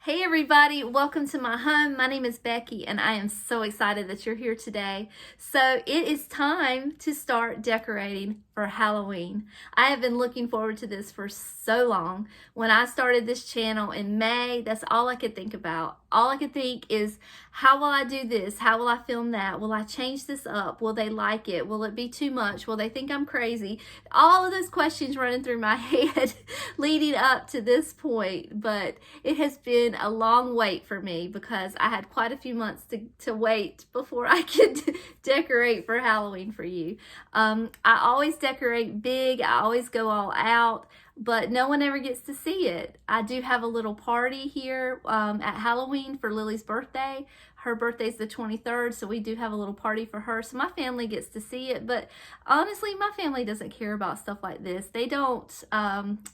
Hey everybody, welcome to my home. My name is Becky and I am so excited that you're here today. So it is time to start decorating for Halloween. I have been looking forward to this for so long. When I started this channel in May, that's all I could think about. All I could think is, how will I do this? How will I film that? Will I change this up? Will they like it? Will it be too much? Will they think I'm crazy? All of those questions running through my head leading up to this point, but it has been a long wait for me because I had quite a few months to wait before I could decorate for Halloween for you. I always decorate big. I always go all out, but no one ever gets to see it. I do have a little party here at Halloween for Lily's birthday. Her birthday's the 23rd, so we do have a little party for her. So my family gets to see it, but honestly, my family doesn't care about stuff like this. They don't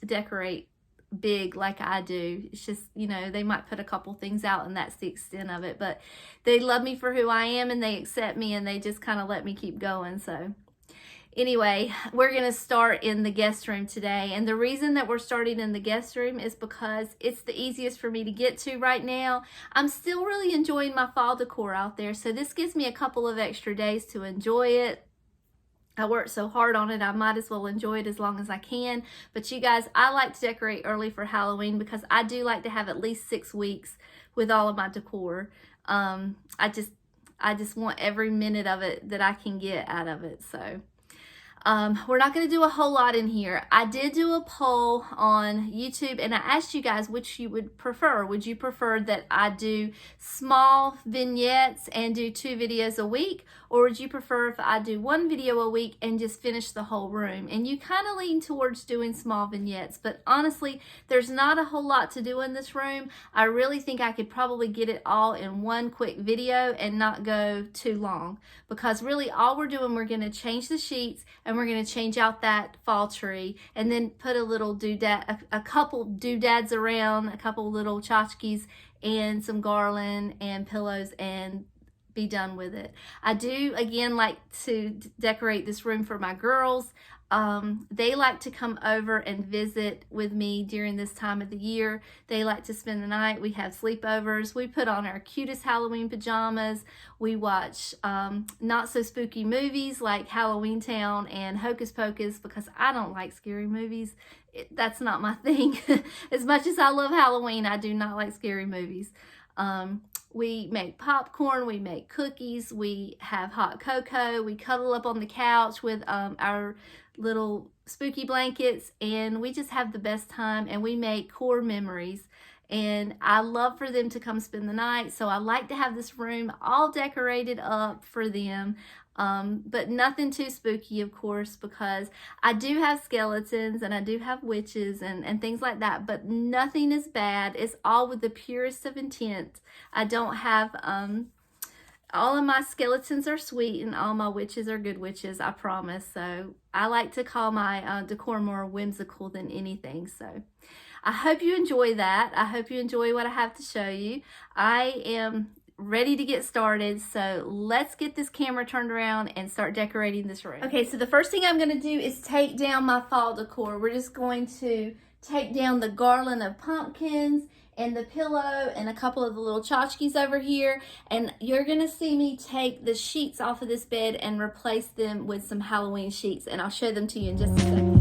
decorate big like I do. It's just, you know, they might put a couple things out and that's the extent of it, but they love me for who I am and they accept me and they just kind of let me keep going. So anyway, we're going to start in the guest room today. And the reason that we're starting in the guest room is because it's the easiest for me to get to right now. I'm still really enjoying my fall decor out there. So this gives me a couple of extra days to enjoy it. I worked so hard on it, I might as well enjoy it as long as I can. But you guys, I like to decorate early for Halloween because I do like to have at least 6 weeks with all of my decor. I just want every minute of it that I can get out of it. So we're not going to do a whole lot in here. I did do a poll on YouTube and I asked you guys which you would prefer. Would you prefer that I do small vignettes and do 2 videos a week? Or would you prefer if I do 1 video a week and just finish the whole room? And you kind of lean towards doing small vignettes, but honestly, there's not a whole lot to do in this room. I really think I could probably get it all in 1 quick video and not go too long, because really all we're doing, we're going to change the sheets and we're going to change out that fall tree and then put a little doodad, a couple doodads around, a couple little tchotchkes and some garland and pillows and be done with it. I do again like to decorate this room for my girls. They like to come over and visit with me during this time of the year. They like to spend the night. We have sleepovers. We put on our cutest Halloween pajamas. We watch not so spooky movies like Halloween Town and Hocus Pocus because I don't like scary movies. That's not my thing. As much as I love Halloween, I do not like scary movies. We make popcorn, we make cookies, we have hot cocoa, we cuddle up on the couch with our little spooky blankets, and we just have the best time, and we make core memories. And I love for them to come spend the night, so I like to have this room all decorated up for them. But nothing too spooky, of course, because I do have skeletons and I do have witches and things like that, but nothing is bad. It's all with the purest of intent. I don't have, all of my skeletons are sweet and all my witches are good witches, I promise. So I like to call my decor more whimsical than anything. So I hope you enjoy that. I hope you enjoy what I have to show you. I am ready to get started, so let's get this camera turned around and start decorating this room. Okay, so the first thing I'm going to do is take down my fall decor. We're just going to take down the garland of pumpkins and the pillow and a couple of the little tchotchkes over here, and you're going to see me take the sheets off of this bed and replace them with some Halloween sheets, and I'll show them to you in just a second.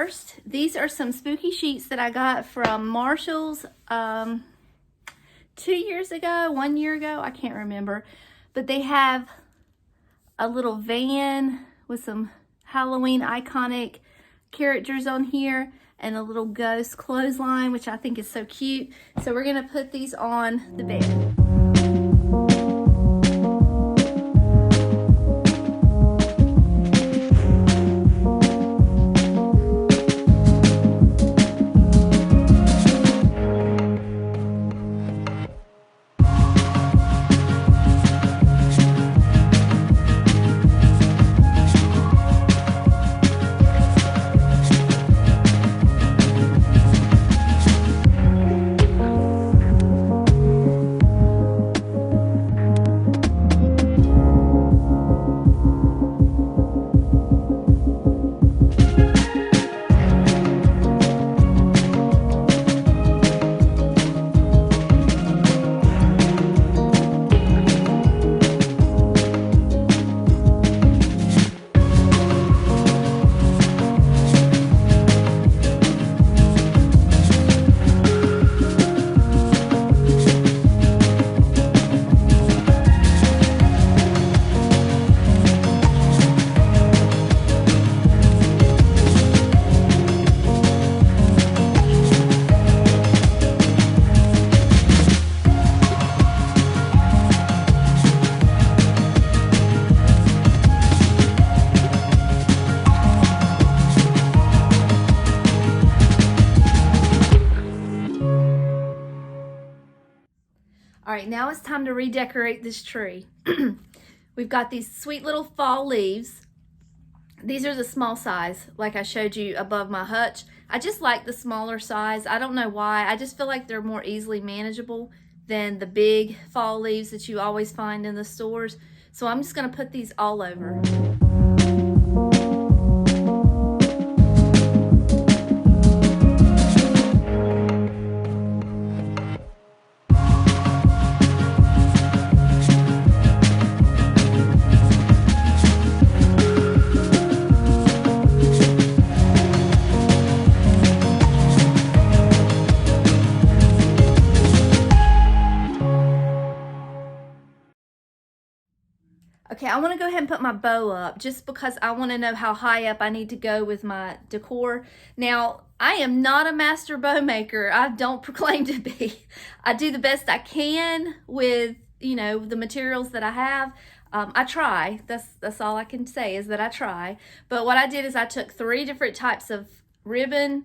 first, these are some spooky sheets that I got from Marshall's 2 years ago, 1 year ago, I can't remember. But they have a little van with some Halloween iconic characters on here and a little ghost clothesline, which I think is so cute. So we're gonna put these on the bed. All right, now it's time to redecorate this tree. We've got these sweet little fall leaves. These are the small size, like I showed you above my hutch. I just like the smaller size. I don't know why. I just feel like they're more easily manageable than the big fall leaves that you always find in the stores. So I'm just gonna put these all over. Okay, I want to go ahead and put my bow up just because I want to know how high up I need to go with my decor. Now, I am not a master bow maker. I don't proclaim to be. I do the best I can with, you know, the materials that I have. I try. That's all I can say is that I try. But what I did is I took 3 different types of ribbon.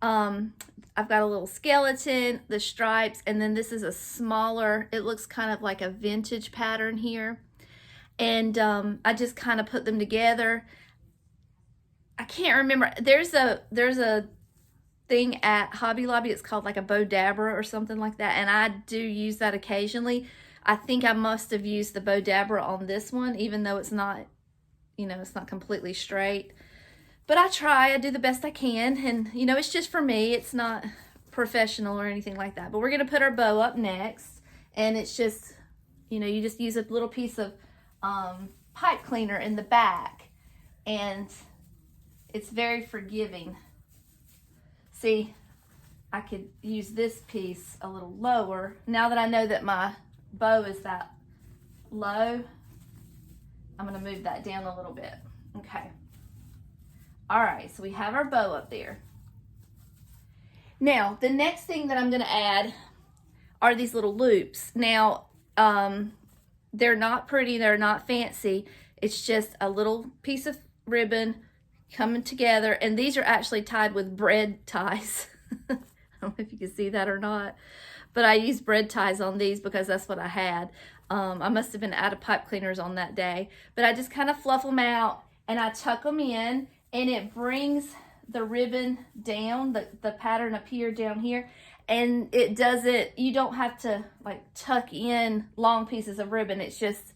I've got a little skeleton, the stripes, and then this is a smaller, it looks kind of like a vintage pattern here. And I just kind of put them together. I can't remember. There's a thing at Hobby Lobby. It's called like a bow dabber or something like that, and I do use that occasionally. I think I must have used the bow dabber on this one, even though it's not, you know, it's not completely straight. But I try. I do the best I can, and you know, it's just for me. It's not professional or anything like that. But we're gonna put our bow up next, and it's just, you know, you just use a little piece of pipe cleaner in the back, and it's very forgiving. See, I could use this piece a little lower. Now that I know that my bow is that low, I'm going to move that down a little bit. Okay. All right, so we have our bow up there. Now, the next thing that I'm going to add are these little loops. Now, they're not pretty, they're not fancy. It's just a little piece of ribbon coming together, and these are actually tied with bread ties. I don't know if you can see that or not, but I used bread ties on these because that's what I had. I must have been out of pipe cleaners on that day, but I just kind of fluff them out and I tuck them in, and it brings the ribbon down, the pattern up here, down here. And it doesn't, you don't have to like tuck in long pieces of ribbon. It's just,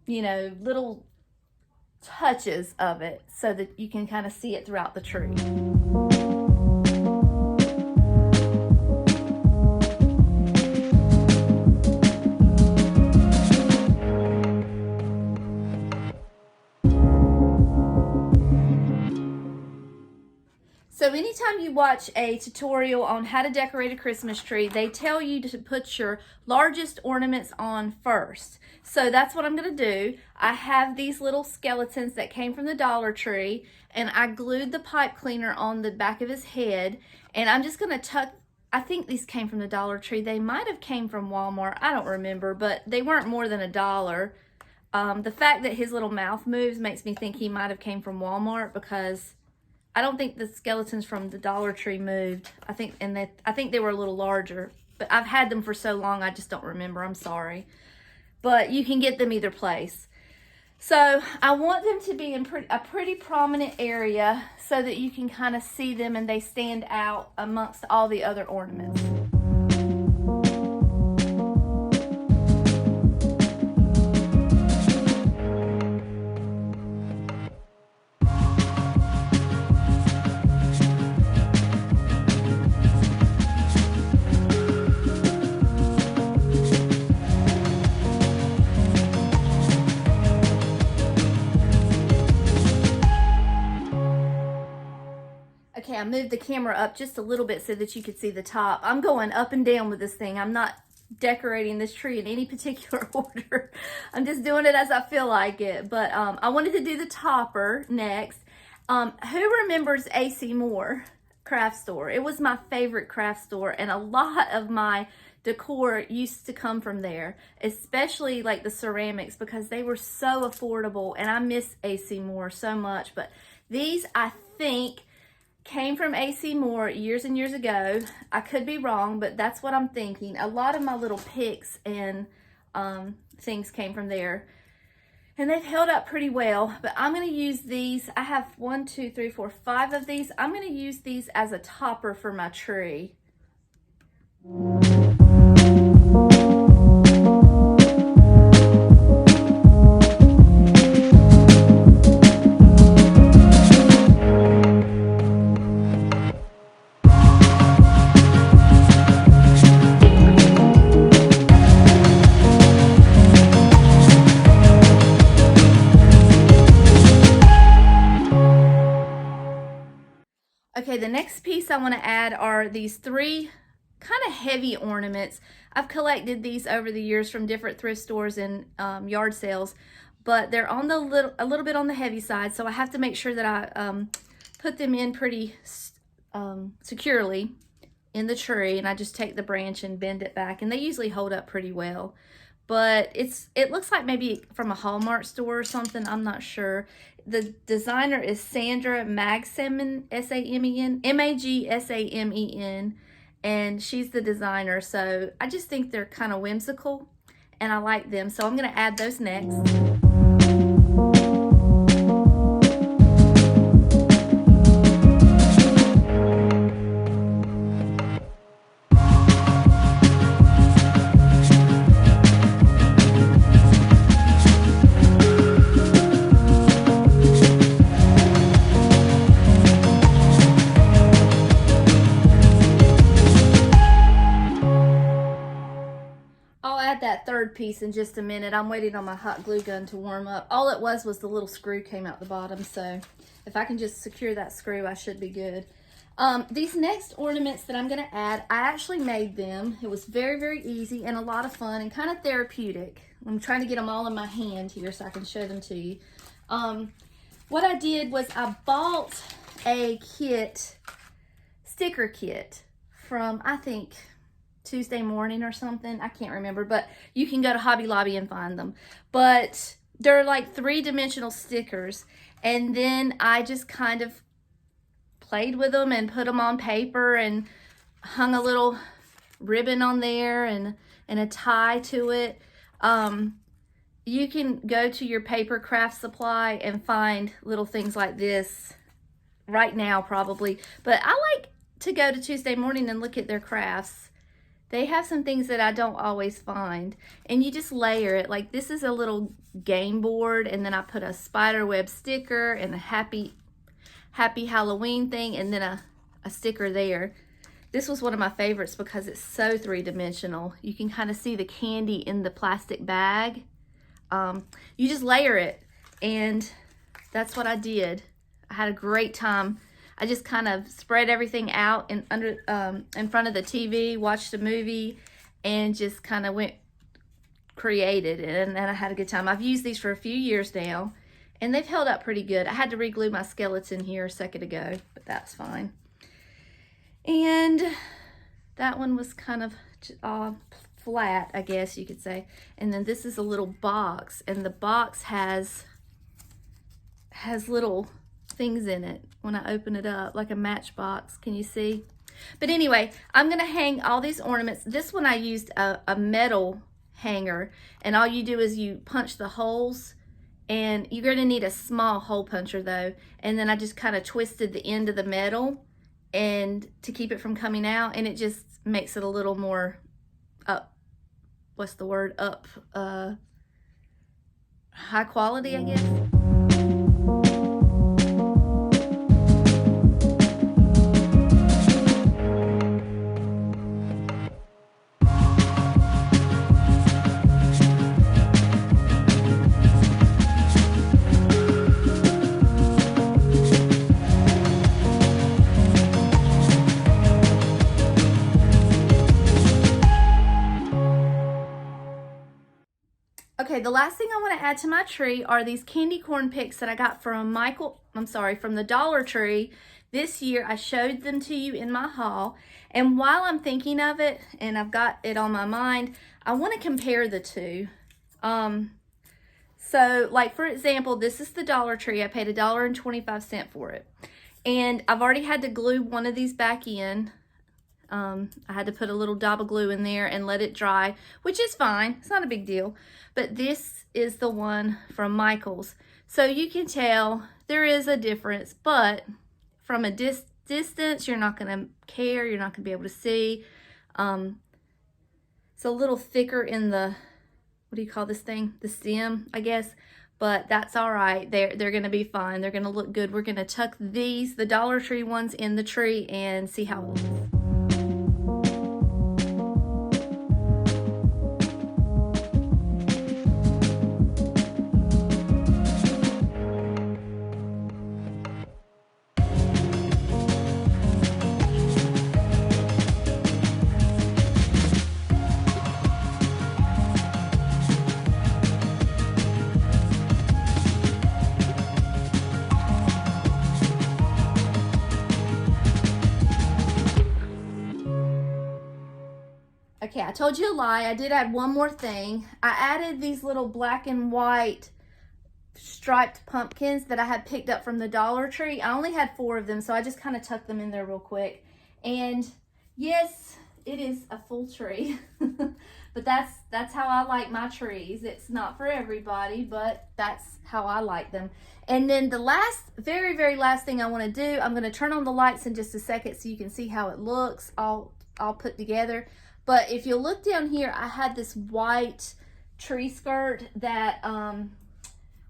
you know, little touches of it so that you can kind of see it throughout the tree. So anytime you watch a tutorial on how to decorate a Christmas tree, they tell you to put your largest ornaments on first. So that's what I'm going to do. I have these little skeletons that came from the Dollar Tree, and I glued the pipe cleaner on the back of his head, and I'm just going to tuck. I think these came from the Dollar Tree. They might have came from Walmart. I don't remember, but they weren't more than $1. The fact that his little mouth moves makes me think he might have came from Walmart, because I don't think the skeletons from the Dollar Tree moved. I think they were a little larger, but I've had them for so long I just don't remember. I'm sorry. But you can get them either place. So I want them to be in a pretty prominent area so that you can kind of see them and they stand out amongst all the other ornaments. Okay, I moved the camera up just a little bit so that you could see the top. I'm going up and down with this thing. I'm not decorating this tree in any particular order. I'm just doing it as I feel like it. But I wanted to do the topper next. Who remembers AC Moore craft store? It was my favorite craft store, and a lot of my decor used to come from there, especially like the ceramics, because they were so affordable, and I miss AC Moore so much. But these, I think, came from AC Moore years and years ago. I could be wrong, but that's what I'm thinking. A lot of my little picks and things came from there, and they've held up pretty well. But I'm going to use these. I have 1, 2, 3, 4, 5 of these. I'm going to use these as a topper for my tree. Okay, the next piece I want to add are these 3 kind of heavy ornaments. I've collected these over the years from different thrift stores and yard sales, but they're on the a little bit on the heavy side, so I have to make sure that I put them in pretty securely in the tree, and I just take the branch and bend it back, and they usually hold up pretty well. But it looks like maybe from a Hallmark store or something. I'm not sure. The designer is Sandra Magsamen, S-A-M-E-N, M-A-G-S-A-M-E-N, and she's the designer. So I just think they're kind of whimsical, and I like them. So I'm going to add those next. That third piece in just a minute. I'm waiting on my hot glue gun to warm up. All it was the little screw came out the bottom, so if I can just secure that screw, I should be good. These next ornaments that I'm going to add, I actually made them. It was very, very easy and a lot of fun and kind of therapeutic. I'm trying to get them all in my hand here so I can show them to you. What I did was I bought a sticker kit from, I think, Tuesday Morning or something. I can't remember, but you can go to Hobby Lobby and find them. But they're like 3-dimensional stickers, and then I just kind of played with them and put them on paper and hung a little ribbon on there and a tie to it. You can go to your paper craft supply and find little things like this right now probably, but I like to go to Tuesday Morning and look at their crafts. They have some things that I don't always find, and you just layer it. Like this is a little game board, and then I put a spider web sticker and a happy Halloween thing, and then a sticker there. This was one of my favorites because it's so 3-dimensional. You can kind of see the candy in the plastic bag. You just layer it, and that's what I did. I had a great time. I just kind of spread everything out in front of the TV, watched a movie, and just kind of created it, and then I had a good time. I've used these for a few years now, and they've held up pretty good. I had to re-glue my skeleton here a second ago, but that's fine. And that one was kind of flat, I guess you could say. And then this is a little box, and the box has little things in it when I open it up, like a matchbox. Can you see? But anyway, I'm gonna hang all these ornaments. This one I used a metal hanger, and all you do is you punch the holes, and you're gonna need a small hole puncher though. And then I just kind of twisted the end of the metal and to keep it from coming out, and it just makes it a little more high quality, I guess. Okay, the last thing I want to add to my tree are these candy corn picks that I got from from the Dollar Tree this year. I showed them to you in my haul, and while I'm thinking of it and I've got it on my mind, I want to compare the two. So like for example, this is the Dollar Tree. I paid $1.25 for it, and I've already had to glue one of these back in. I had to put a little dab of glue in there and let it dry, which is fine. It's not a big deal. But this is the one from Michael's. So you can tell there is a difference, but from a distance, you're not going to care. You're not going to be able to see. It's a little thicker in the, what do you call this thing? The stem, I guess. But that's all right. They're going to be fine. They're going to look good. We're going to tuck these, the Dollar Tree ones, in the tree and see how it looks. Okay, I told you a lie. I did add one more thing. I added these little black and white striped pumpkins that I had picked up from the Dollar Tree. I only had 4 of them, so I just kind of tucked them in there real quick. And yes, it is a full tree, but that's how I like my trees. It's not for everybody, but that's how I like them. And then the very last thing I want to do, I'm going to turn on the lights in just a second so you can see how it looks all put together. But if you look down here, I had this white tree skirt that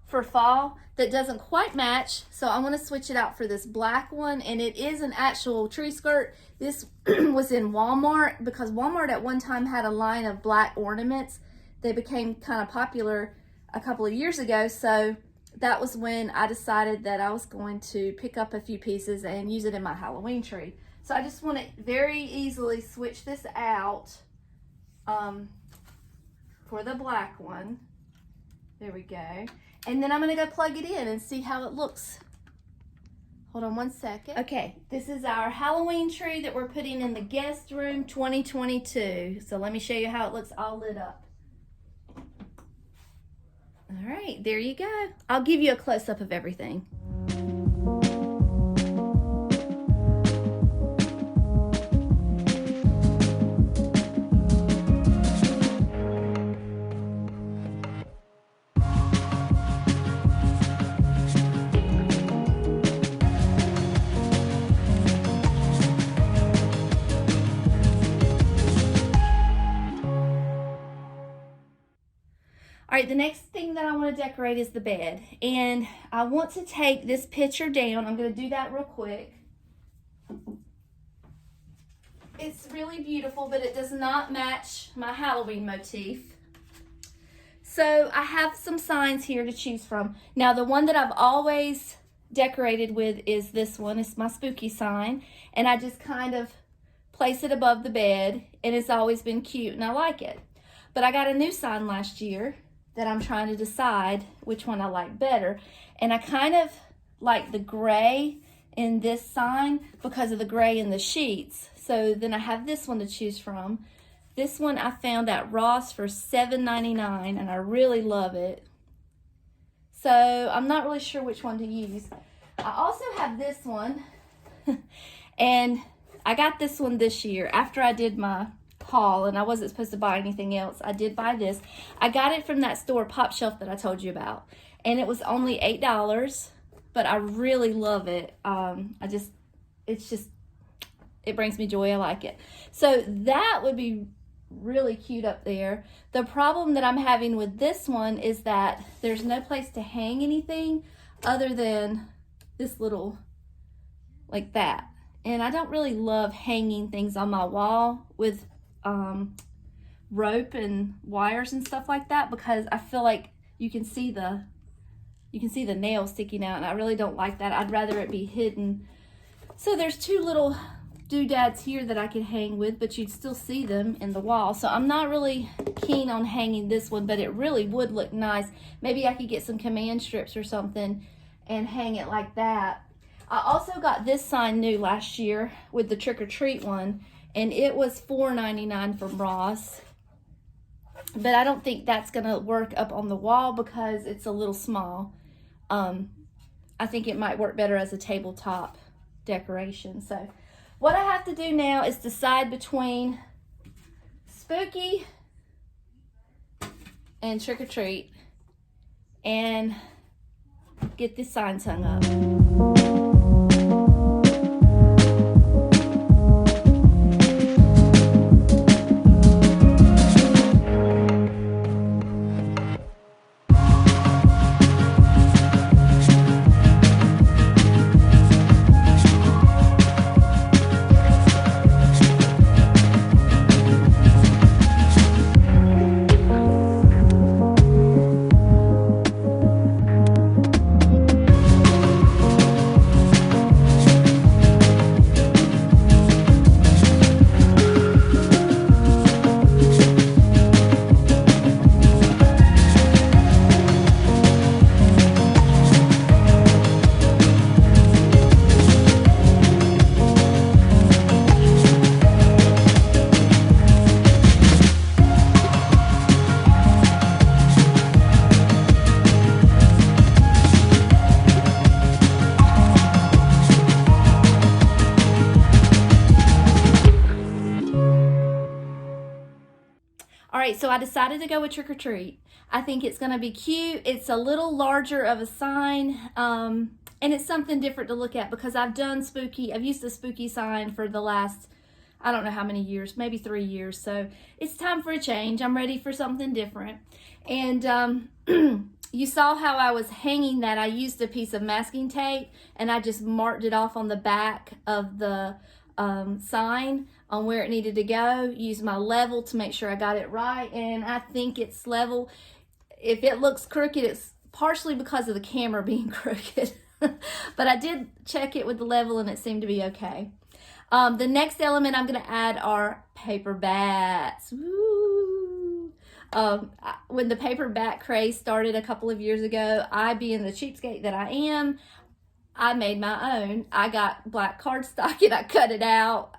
for fall that doesn't quite match, so I want to switch it out for this black one, and it is an actual tree skirt. This was in Walmart because Walmart at one time had a line of black ornaments. They became kind of popular a couple of years ago, so that was when I decided that I was going to pick up a few pieces and use it in my Halloween tree. So I just want to very easily switch this out for the black one. There we go. And then I'm going to go plug it in and see how it looks. Hold on one second. Okay, this is our Halloween tree that we're putting in the guest room 2022. So let me show you how it looks all lit up. All right, there you go. I'll give you a close-up of everything. All right, the next thing that I want to decorate is the bed. And I want to take this picture down. I'm going to do that real quick. It's really beautiful, but it does not match my Halloween motif. So I have some signs here to choose from. Now, the one that I've always decorated with is this one. It's my spooky sign, and I just kind of place it above the bed, and it's always been cute, and I like it. But I got a new sign last year that I'm trying to decide which one I like better, and I kind of like the gray in this sign because of the gray in the sheets. So then I have this one to choose from. This one I found at Ross for $7.99, and I really love it. So I'm not really sure which one to use. I also have this one, and I got this one this year after I did my haul, and I wasn't supposed to buy anything else. I did buy this. I got it from that store, Pop Shelf, that I told you about, and it was only $8, but I really love it. It brings me joy. I like it. So that would be really cute up there. The problem that I'm having with this one is that there's no place to hang anything other than this little, like that. And I don't really love hanging things on my wall with rope and wires and stuff like that, because I feel like you can see the nails sticking out, and I really don't like that. I'd rather it be hidden. So there's two little doodads here that I could hang with, but you'd still see them in the wall. So I'm not really keen on hanging this one, but it really would look nice. Maybe I could get some command strips or something and hang it like that. I also got this sign new last year with the trick or treat one, and it was $4.99 from Ross. But I don't think that's gonna work up on the wall because it's a little small. I think it might work better as a tabletop decoration. So what I have to do now is decide between spooky and trick or treat and get this sign hung up. All right, so I decided to go with trick or treat. I think it's gonna be cute. It's a little larger of a sign, and it's something different to look at because I've done spooky. I've used the spooky sign for the last, I don't know how many years, maybe 3 years. So it's time for a change. I'm ready for something different. And you saw how I was hanging that. I used a piece of masking tape and I just marked it off on the back of the sign on where it needed to go. Use my level to make sure I got it right, and I think it's level. If it looks crooked, it's partially because of the camera being crooked, but I did check it with the level and it seemed to be okay. The next element I'm going to add are paper bats. Woo! When the paper bat craze started a couple of years ago, I, being the cheapskate that I am, I made my own. I got black cardstock and I cut it out.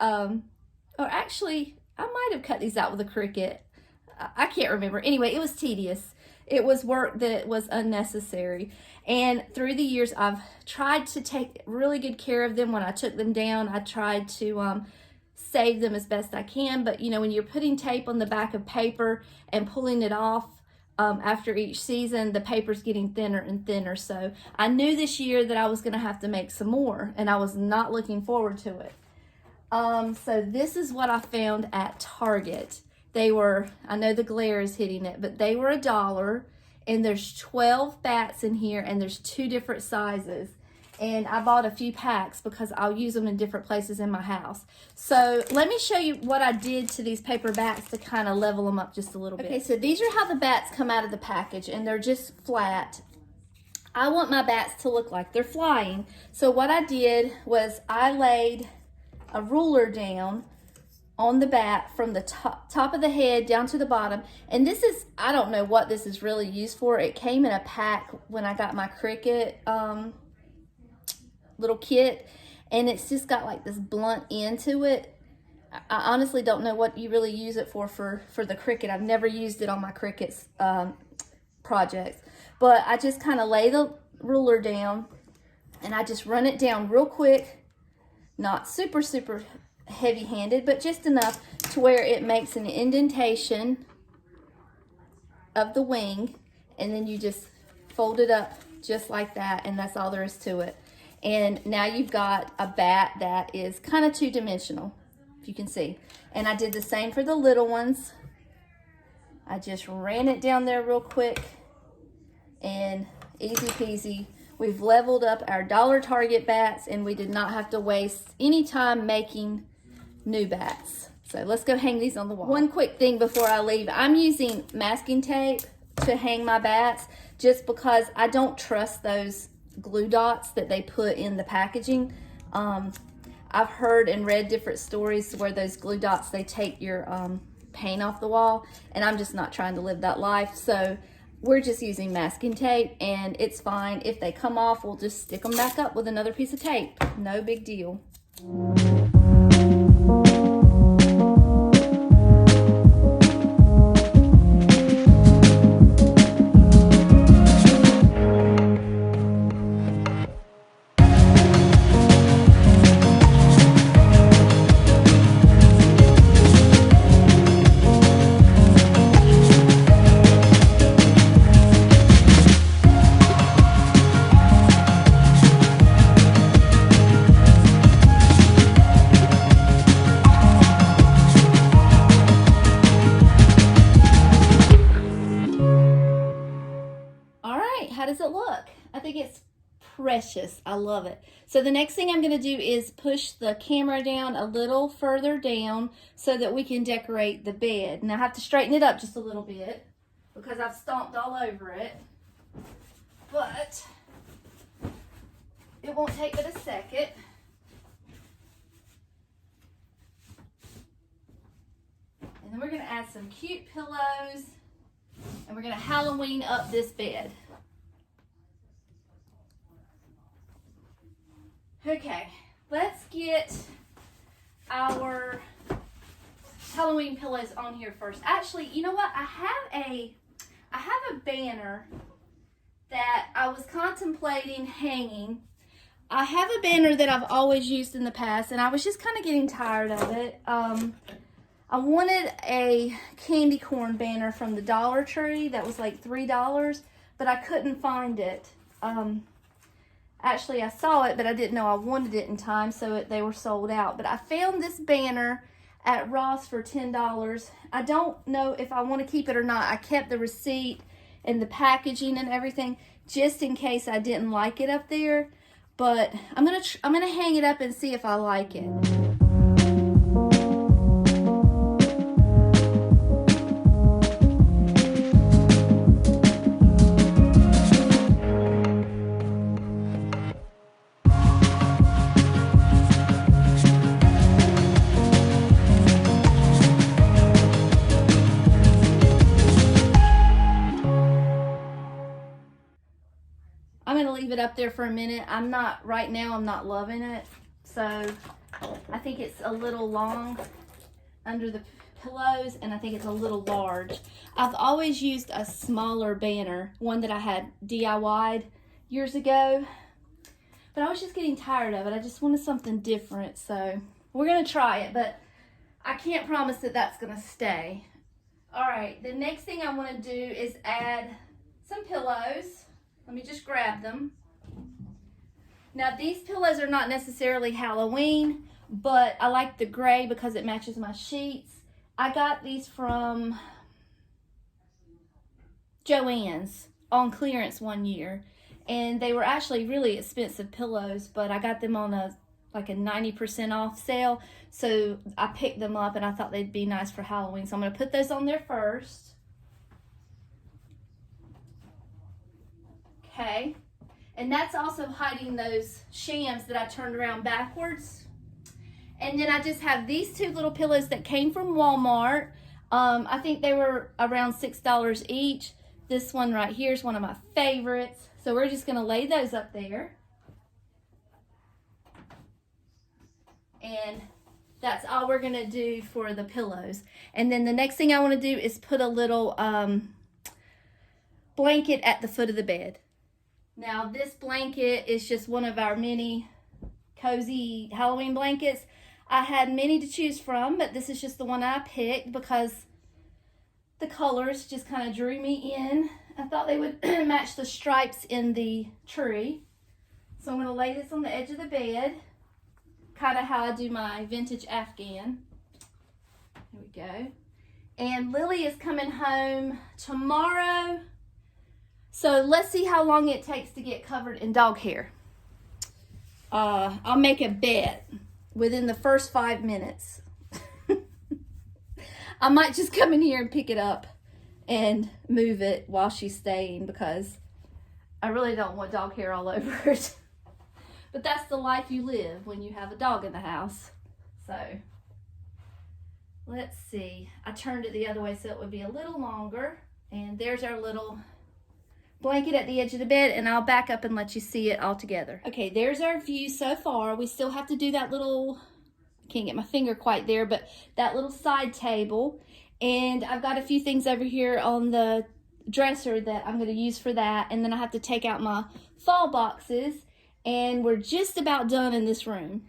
Or actually, I might have cut these out with a Cricut. I can't remember. Anyway, it was tedious. It was work that was unnecessary. And through the years, I've tried to take really good care of them. When I took them down, I tried to save them as best I can. But, you know, when you're putting tape on the back of paper and pulling it off, after each season, the paper's getting thinner and thinner. So I knew this year that I was going to have to make some more, and I was not looking forward to it. So this is what I found at Target. They were, I know the glare is hitting it, but they were $1, and there's 12 bats in here, and there's 2 different sizes. And I bought a few packs because I'll use them in different places in my house. So let me show you what I did to these paper bats to kind of level them up just a little bit. Okay, so these are how the bats come out of the package, and they're just flat. I want my bats to look like they're flying. So what I did was I laid a ruler down on the bat from the top of the head down to the bottom. And this is, I don't know what this is really used for. It came in a pack when I got my Cricut little kit, and it's just got like this blunt end to it. I honestly don't know what you really use it for the Cricut. I've never used it on my Cricut projects. But I just kind of lay the ruler down and I just run it down real quick, not super heavy-handed, but just enough to where it makes an indentation of the wing, and then you just fold it up just like that, and that's all there is to it. And now you've got a bat that is kind of two-dimensional, if you can see. And I did the same for the little ones. I just ran it down there real quick, and easy peasy. We've leveled up our dollar Target bats, and we did not have to waste any time making new bats. So let's go hang these on the wall. One quick thing before I leave. I'm using masking tape to hang my bats just because I don't trust those glue dots that they put in the packaging. I've heard and read different stories where those glue dots, they take your paint off the wall, and I'm just not trying to live that life. So we're just using masking tape, and it's fine. If they come off, we'll just stick them back up with another piece of tape. No big deal. How does it look? I think it's precious. I love it. So the next thing I'm going to do is push the camera down a little further down so that we can decorate the bed. Now I have to straighten it up just a little bit because I've stomped all over it, but it won't take but a second. And then we're going to add some cute pillows, and we're going to Halloween up this bed. Okay, let's get our Halloween pillows on here first. Actually, you know what? I have a banner that I was contemplating hanging. I have a banner that I've always used in the past, and I was just kind of getting tired of it. I wanted a candy corn banner from the Dollar Tree that was like $3, but I couldn't find it. Actually, I saw it, but I didn't know I wanted it in time, so they were sold out. But I found this banner at Ross for $10. I don't know if I want to keep it or not. I kept the receipt and the packaging and everything just in case I didn't like it up there. But I'm gonna hang it up and see if I like it. I'm going to leave it up there for a minute. Right now I'm not loving it. So I think it's a little long under the pillows, and I think it's a little large. I've always used a smaller banner, one that I had DIY'd years ago, but I was just getting tired of it. I just wanted something different. So we're going to try it, but I can't promise that that's going to stay. All right, the next thing I want to do is add some pillows. Let me just grab them. Now these pillows are not necessarily Halloween, but I like the gray because it matches my sheets. I got these from Joann's on clearance one year, and they were actually really expensive pillows, but I got them on like a 90% off sale, so I picked them up and I thought they'd be nice for Halloween. So I'm going to put those on there first. Okay, And that's also hiding those shams that I turned around backwards. And then I just have these two little pillows that came from Walmart. I think they were around $6 each. This one right here is one of my favorites. So we're just gonna lay those up there. And that's all we're gonna do for the pillows. And then the next thing I wanna do is put a little blanket at the foot of the bed. Now this blanket is just one of our many cozy Halloween blankets. I had many to choose from, but this is just the one I picked because the colors just kind of drew me in. I thought they would match the stripes in the tree. So I'm going to lay this on the edge of the bed, kind of how I do my vintage Afghan. Here we go. And Lily is coming home tomorrow. So let's see how long it takes to get covered in dog hair. I'll make a bet within the first 5 minutes. I might just come in here and pick it up and move it while she's staying because I really don't want dog hair all over it. But that's the life you live when you have a dog in the house. So let's see. I turned it the other way so it would be a little longer. And there's our little blanket at the edge of the bed, and I'll back up and let you see it all together. Okay, there's our view so far. We still have to do that little, can't get my finger quite there, but that little side table. And I've got a few things over here on the dresser that I'm going to use for that. And then I have to take out my fall boxes, and we're just about done in this room.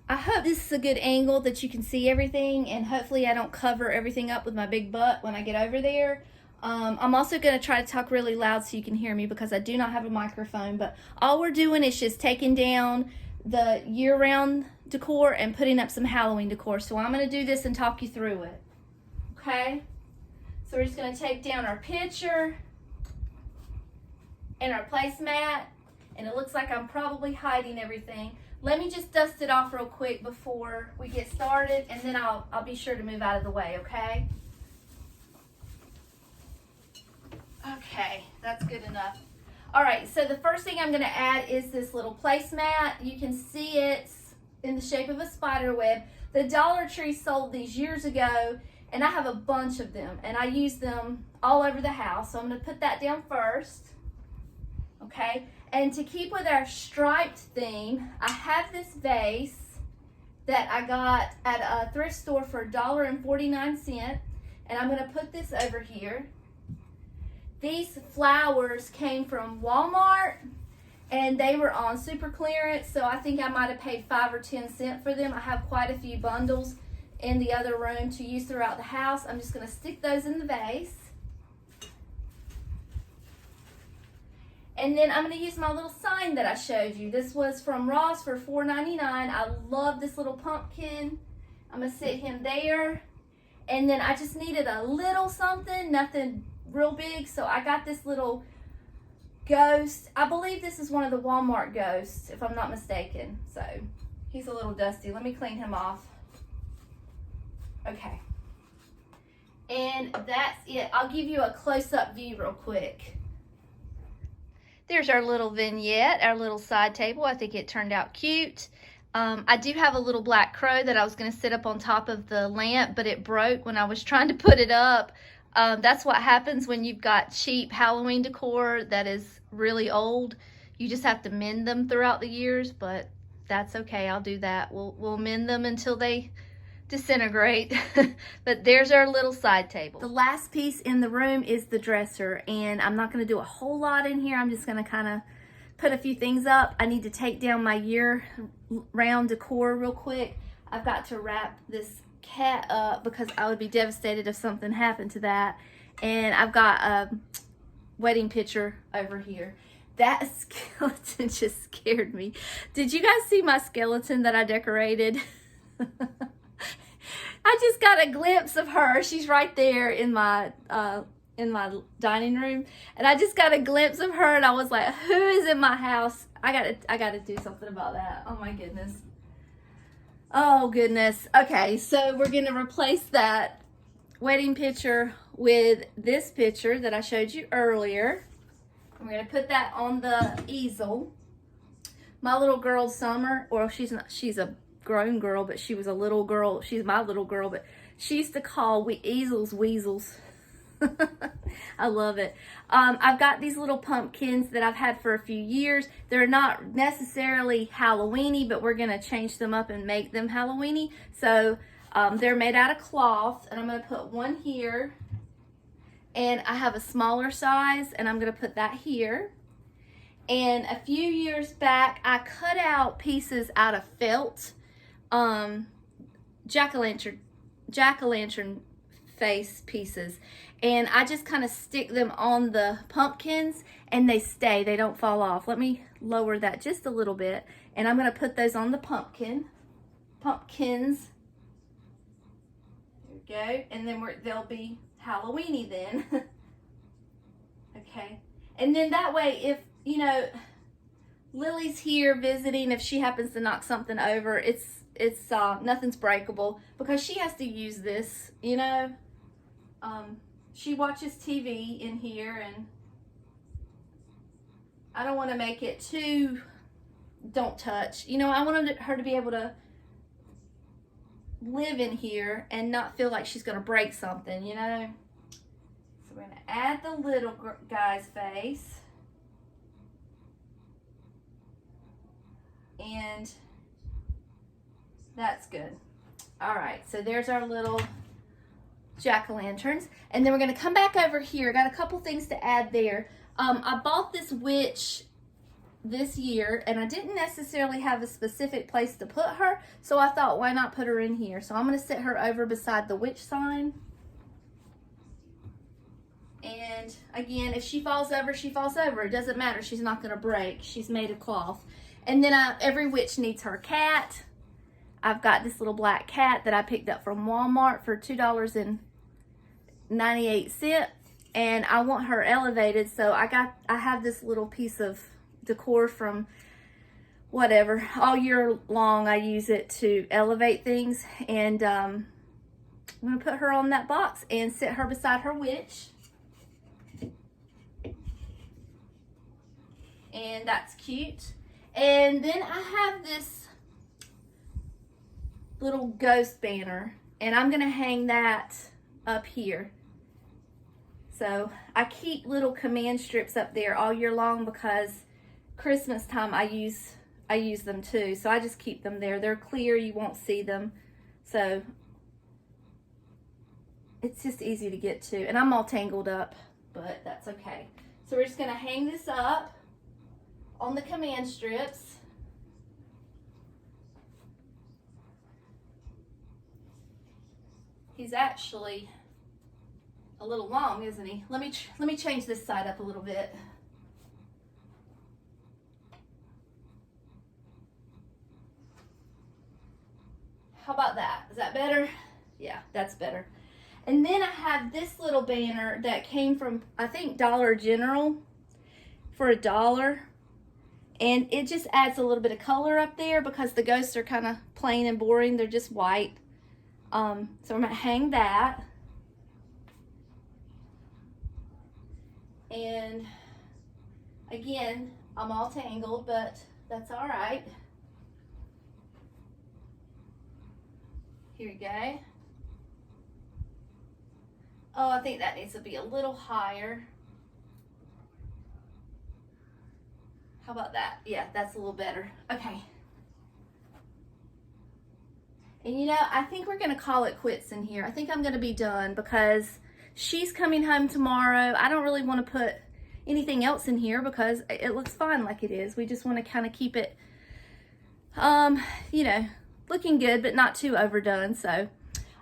I hope this is a good angle that you can see everything, and hopefully I don't cover everything up with my big butt when I get over there. I'm also going to try to talk really loud so you can hear me because I do not have a microphone, but all we're doing is just taking down the year-round decor and putting up some Halloween decor. So I'm going to do this and talk you through it. Okay? So we're just going to take down our picture and our placemat, and it looks like I'm probably hiding everything. Let me just dust it off real quick before we get started, and then I'll be sure to move out of the way, okay? Okay, that's good enough. All right, so the first thing I'm going to add is this little placemat. You can see it in the shape of a spider web. The Dollar Tree sold these years ago, and I have a bunch of them, and I use them all over the house. So I'm going to put that down first. Okay, and to keep with our striped theme, I have this vase that I got at a thrift store for $1.49, and I'm going to put this over here. These flowers came from Walmart, and they were on super clearance, so I think I might have paid 5 or 10 cents for them. I have quite a few bundles in the other room to use throughout the house. I'm just going to stick those in the vase. And then I'm going to use my little sign that I showed you. This was from Ross for $4.99. I love this little pumpkin. I'm going to sit him there. And then I just needed a little something, nothing real big, so I got this little ghost. I believe this is one of the Walmart ghosts, if I'm not mistaken. So he's a little dusty. Let me clean him off. Okay. And that's it. I'll give you a close-up view real quick. There's our little vignette, our little side table. I think it turned out cute. I do have a little black crow that I was going to sit up on top of the lamp, but it broke when I was trying to put it up. That's what happens when you've got cheap Halloween decor that is really old. You just have to mend them throughout the years, but that's okay. I'll do that. We'll mend them until they disintegrate. But there's our little side table. The last piece in the room is the dresser, and I'm not going to do a whole lot in here. I'm just going to kind of put a few things up. I need to take down my year-round decor real quick. I've got to wrap this cat up because I would be devastated if something happened to that. And I've got a wedding picture over here. That skeleton just scared me. Did you guys see my skeleton that I decorated? I just got a glimpse of her. She's right there in my dining room, and I just got a glimpse of her, and I was like, who is in my house? I gotta do something about that. Oh my goodness. Oh goodness. Okay, so we're gonna replace that wedding picture with this picture that I showed you earlier. We're gonna put that on the easel. my little girl Summer, or she's not, she's a grown girl, but she was a little girl. She's my little girl, but she used to call easels weasels. I love it. I've got these little pumpkins that I've had for a few years. They're not necessarily Halloweeny, but we're gonna change them up and make them Halloweeny. So they're made out of cloth, and I'm gonna put one here, and I have a smaller size, and I'm gonna put that here. And a few years back, I cut out pieces out of felt, jack-o'-lantern face pieces, and I just kind of stick them on the pumpkins, and they stay, they don't fall off. Let me lower that just a little bit, and I'm going to put those on the pumpkins. There we go, and then they'll be Halloweeny then. Okay, and then that way, if you know Lily's here visiting, if she happens to knock something over, it's nothing's breakable, because she has to use this, you know. She watches TV in here, and I don't want to make it too don't touch, you know. I want her to be able to live in here and not feel like she's going to break something, you know. So we're going to add the little guy's face, and that's good. All right, so there's our little jack-o'-lanterns, and then we're going to come back over here. Got a couple things to add there. I bought this witch this year, and I didn't necessarily have a specific place to put her, so I thought, why not put her in here? So I'm going to sit her over beside the witch sign. And again, if she falls over, she falls over. It doesn't matter. She's not going to break. She's made of cloth. And then every witch needs her cat. I've got this little black cat that I picked up from Walmart for $2.98, and I want her elevated, so I have this little piece of decor from whatever. All year long I use it to elevate things, and I'm going to put her on that box and sit her beside her witch. And that's cute. And then I have this little ghost banner, and I'm gonna hang that up here. So I keep little command strips up there all year long, because Christmas time I use them too. So I just keep them there. They're clear, you won't see them. So it's just easy to get to, and I'm all tangled up, but that's okay. So we're just gonna hang this up on the command strips. He's actually a little long, isn't he? Let me change this side up a little bit. How about that? Is that better? Yeah, that's better. And then I have this little banner that came from, I think, Dollar General for $1. And it just adds a little bit of color up there, because the ghosts are kind of plain and boring. They're just white. So I'm going to hang that. And again, I'm all tangled, but that's all right. Here we go. Oh, I think that needs to be a little higher. How about that? Yeah, that's a little better. Okay. And you know, I think we're gonna call it quits in here. I think I'm gonna be done, because she's coming home tomorrow. I don't really want to put anything else in here, because it looks fine like it is. We just want to kind of keep it, you know, looking good, but not too overdone. So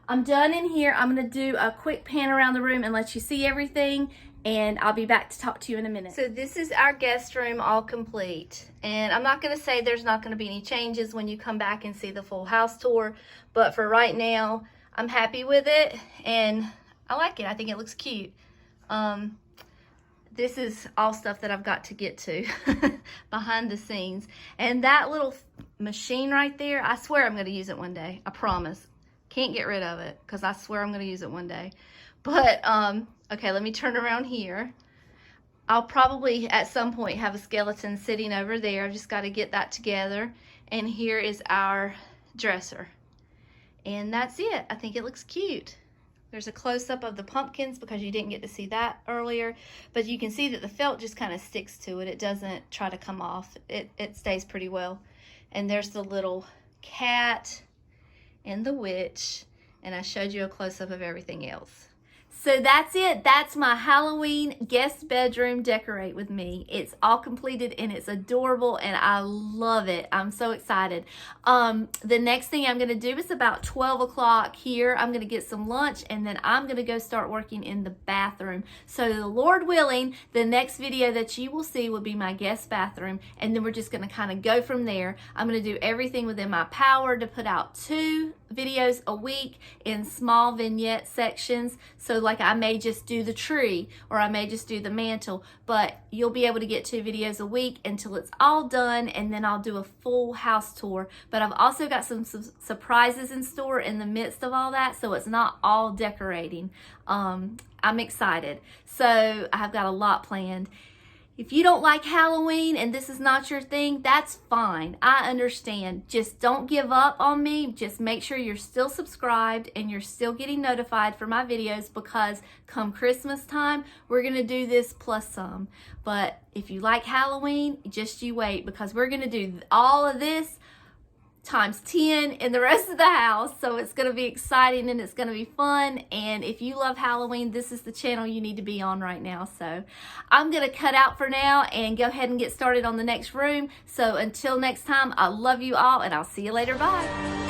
I'm done in here. I'm gonna do a quick pan around the room and let you see everything, and I'll be back to talk to you in a minute. So this is our guest room all complete. And I'm not gonna say there's not gonna be any changes when you come back and see the full house tour, but for right now, I'm happy with it, and I like it. I think it looks cute. This is all stuff that I've got to get to behind the scenes. And that little machine right there, I swear I'm gonna use it one day, I promise. Can't get rid of it, because I swear I'm gonna use it one day. But, okay, let me turn around here. I'll probably at some point have a skeleton sitting over there. I've just got to get that together. And here is our dresser. And that's it. I think it looks cute. There's a close-up of the pumpkins because you didn't get to see that earlier. But you can see that the felt just kind of sticks to it. It doesn't try to come off. It stays pretty well. And there's the little cat and the witch. And I showed you a close-up of everything else. So that's it. That's my Halloween guest bedroom decorate with me. It's all completed and it's adorable and I love it. I'm so excited. The next thing I'm going to do is about 12 o'clock here. I'm going to get some lunch and then I'm going to go start working in the bathroom. So the Lord willing, the next video that you will see will be my guest bathroom, and then we're just going to kind of go from there. I'm going to do everything within my power to put out 2 videos a week in small vignette sections. So like I may just do the tree or I may just do the mantle, but you'll be able to get 2 videos a week until it's all done, and then I'll do a full house tour. But I've also got some surprises in store in the midst of all that, so it's not all decorating. I'm excited. So I've got a lot planned. If you don't like Halloween and this is not your thing, that's fine. I understand. Just don't give up on me. Just make sure you're still subscribed and you're still getting notified for my videos, because come Christmas time, we're going to do this plus some. But if you like Halloween, just you wait, because we're going to do all of this times 10 in the rest of the house. So it's going to be exciting and it's going to be fun. And if you love Halloween, this is the channel you need to be on right now. So I'm going to cut out for now and go ahead and get started on the next room. So until next time, I love you all and I'll see you later. Bye.